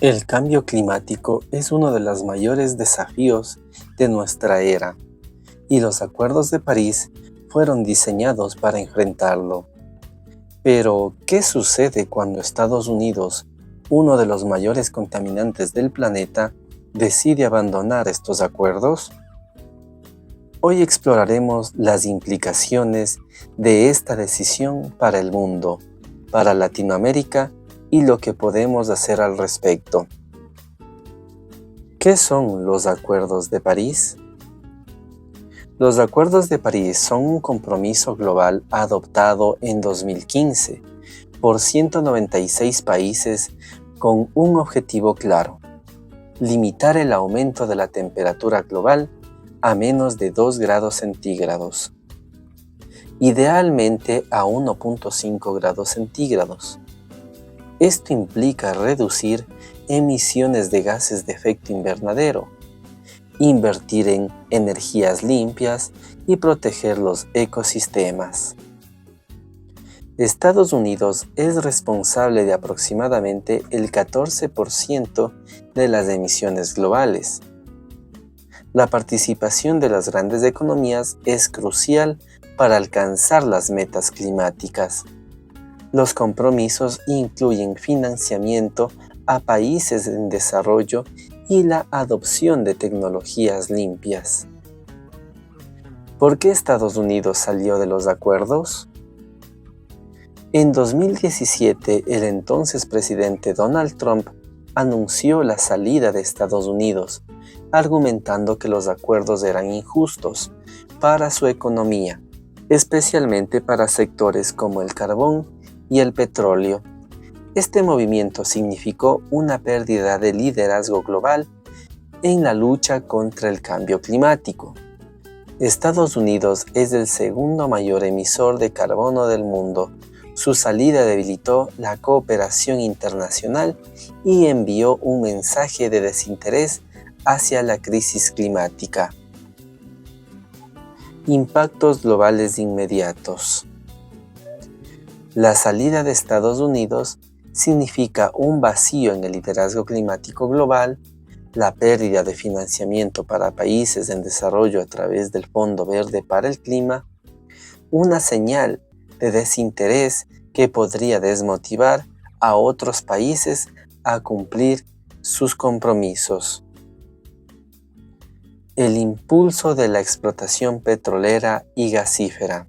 El cambio climático es uno de los mayores desafíos de nuestra era, y los Acuerdos de París fueron diseñados para enfrentarlo. Pero, ¿qué sucede cuando Estados Unidos, uno de los mayores contaminantes del planeta, decide abandonar estos acuerdos? Hoy exploraremos las implicaciones de esta decisión para el mundo, para Latinoamérica y lo que podemos hacer al respecto. ¿Qué son los Acuerdos de París? Los Acuerdos de París son un compromiso global adoptado en 2015 por 196 países con un objetivo claro: limitar el aumento de la temperatura global a menos de 2 grados centígrados, idealmente a 1,5 grados centígrados. Esto implica reducir emisiones de gases de efecto invernadero, invertir en energías limpias y proteger los ecosistemas. Estados Unidos es responsable de aproximadamente el 14% de las emisiones globales. La participación de las grandes economías es crucial para alcanzar las metas climáticas. Los compromisos incluyen financiamiento a países en desarrollo y la adopción de tecnologías limpias. ¿Por qué Estados Unidos salió de los acuerdos? En 2017, el entonces presidente Donald Trump anunció la salida de Estados Unidos, argumentando que los acuerdos eran injustos para su economía, especialmente para sectores como el carbón y el petróleo. Este movimiento significó una pérdida de liderazgo global en la lucha contra el cambio climático. Estados Unidos es el segundo mayor emisor de carbono del mundo. Su salida debilitó la cooperación internacional y envió un mensaje de desinterés hacia la crisis climática. Impactos globales inmediatos. La salida de Estados Unidos significa un vacío en el liderazgo climático global, la pérdida de financiamiento para países en desarrollo a través del Fondo Verde para el Clima, una señal de desinterés que podría desmotivar a otros países a cumplir sus compromisos. El impulso de la explotación petrolera y gasífera.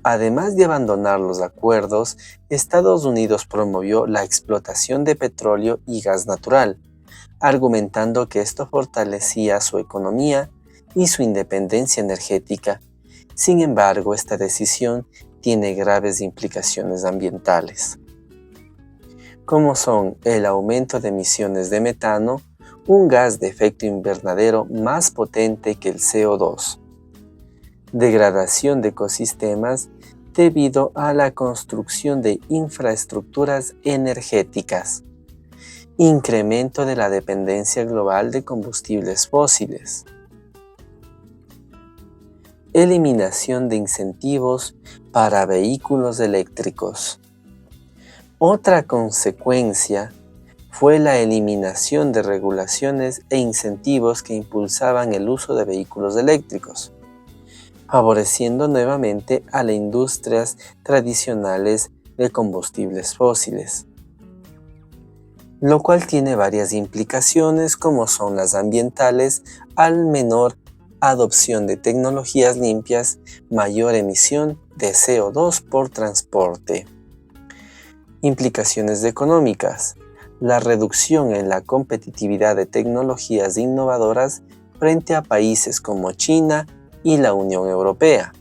Además de abandonar los acuerdos, Estados Unidos promovió la explotación de petróleo y gas natural, argumentando que esto fortalecía su economía y su independencia energética. Sin embargo, esta decisión tiene graves implicaciones ambientales, como son el aumento de emisiones de metano, un gas de efecto invernadero más potente que el CO2, degradación de ecosistemas debido a la construcción de infraestructuras energéticas, incremento de la dependencia global de combustibles fósiles, eliminación de incentivos para vehículos eléctricos. Otra consecuencia fue la eliminación de regulaciones e incentivos que impulsaban el uso de vehículos eléctricos, favoreciendo nuevamente a las industrias tradicionales de combustibles fósiles, lo cual tiene varias implicaciones como son las ambientales al menor adopción de tecnologías limpias, mayor emisión de CO2 por transporte. Implicaciones económicas. La reducción en la competitividad de tecnologías innovadoras frente a países como China y la Unión Europea.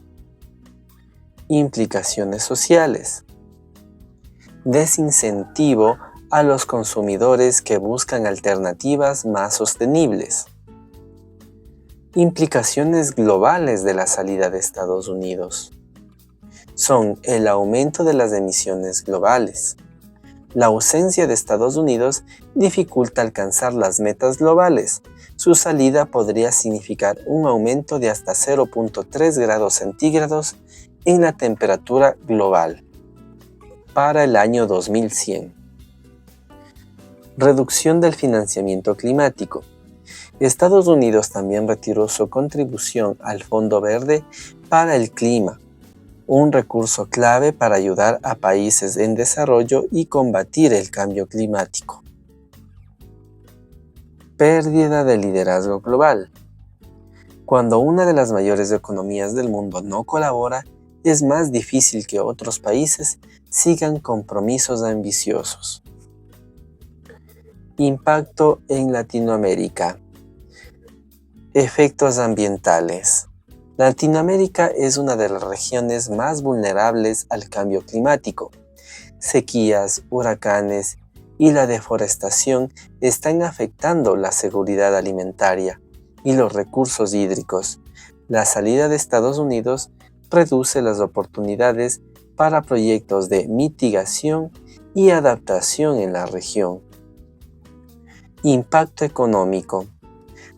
Implicaciones sociales. Desincentivo a los consumidores que buscan alternativas más sostenibles. Implicaciones globales de la salida de Estados Unidos. Son el aumento de las emisiones globales. La ausencia de Estados Unidos dificulta alcanzar las metas globales. Su salida podría significar un aumento de hasta 0,3 grados centígrados en la temperatura global para el año 2100. Reducción del financiamiento climático. Estados Unidos también retiró su contribución al Fondo Verde para el Clima, un recurso clave para ayudar a países en desarrollo y combatir el cambio climático. Pérdida de liderazgo global. Cuando una de las mayores economías del mundo no colabora, es más difícil que otros países sigan compromisos ambiciosos. Impacto en Latinoamérica. Efectos ambientales. Latinoamérica es una de las regiones más vulnerables al cambio climático. Sequías, huracanes y la deforestación están afectando la seguridad alimentaria y los recursos hídricos. La salida de Estados Unidos reduce las oportunidades para proyectos de mitigación y adaptación en la región. Impacto económico.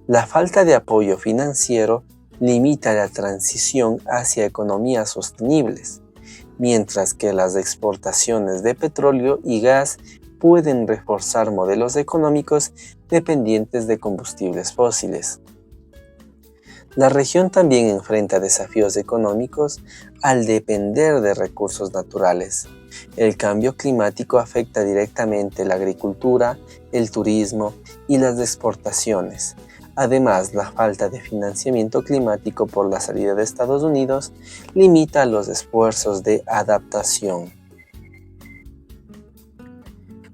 La falta de apoyo financiero limita la transición hacia economías sostenibles, mientras que las exportaciones de petróleo y gas pueden reforzar modelos económicos dependientes de combustibles fósiles. La región también enfrenta desafíos económicos al depender de recursos naturales. El cambio climático afecta directamente la agricultura, el turismo y las exportaciones. Además, la falta de financiamiento climático por la salida de Estados Unidos limita los esfuerzos de adaptación.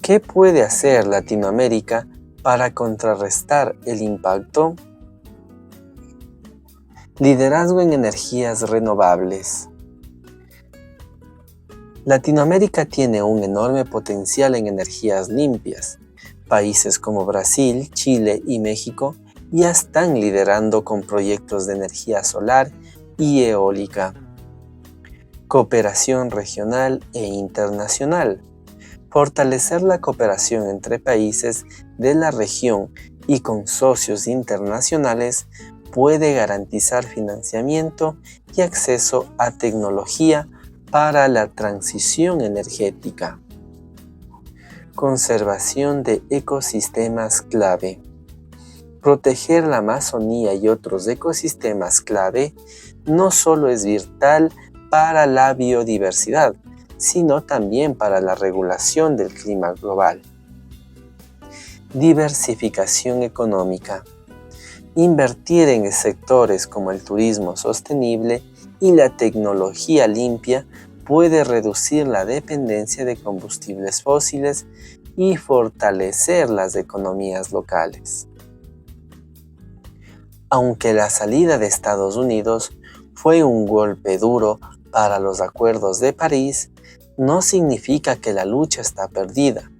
¿Qué puede hacer Latinoamérica para contrarrestar el impacto? Liderazgo en energías renovables. Latinoamérica tiene un enorme potencial en energías limpias. Países como Brasil, Chile y México ya están liderando con proyectos de energía solar y eólica. Cooperación regional e internacional. Fortalecer la cooperación entre países de la región y con socios internacionales puede garantizar financiamiento y acceso a tecnología para la transición energética. Conservación de ecosistemas clave. Proteger la Amazonía y otros ecosistemas clave no solo es vital para la biodiversidad, sino también para la regulación del clima global. Diversificación económica. Invertir en sectores como el turismo sostenible y la tecnología limpia puede reducir la dependencia de combustibles fósiles y fortalecer las economías locales. Aunque la salida de Estados Unidos fue un golpe duro para los acuerdos de París, no significa que la lucha está perdida.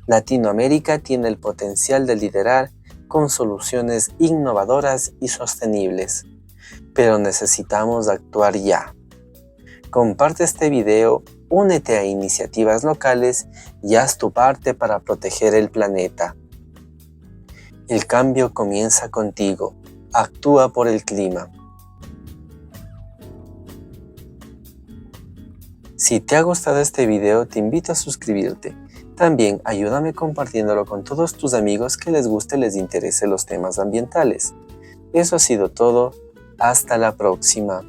Latinoamérica tiene el potencial de liderar con soluciones innovadoras y sostenibles, pero necesitamos actuar ya. Comparte este video, únete a iniciativas locales y haz tu parte para proteger el planeta. El cambio comienza contigo. Actúa por el clima. Si te ha gustado este video, te invito a suscribirte. También ayúdame compartiéndolo con todos tus amigos que les guste y les interese los temas ambientales. Eso ha sido todo. Hasta la próxima.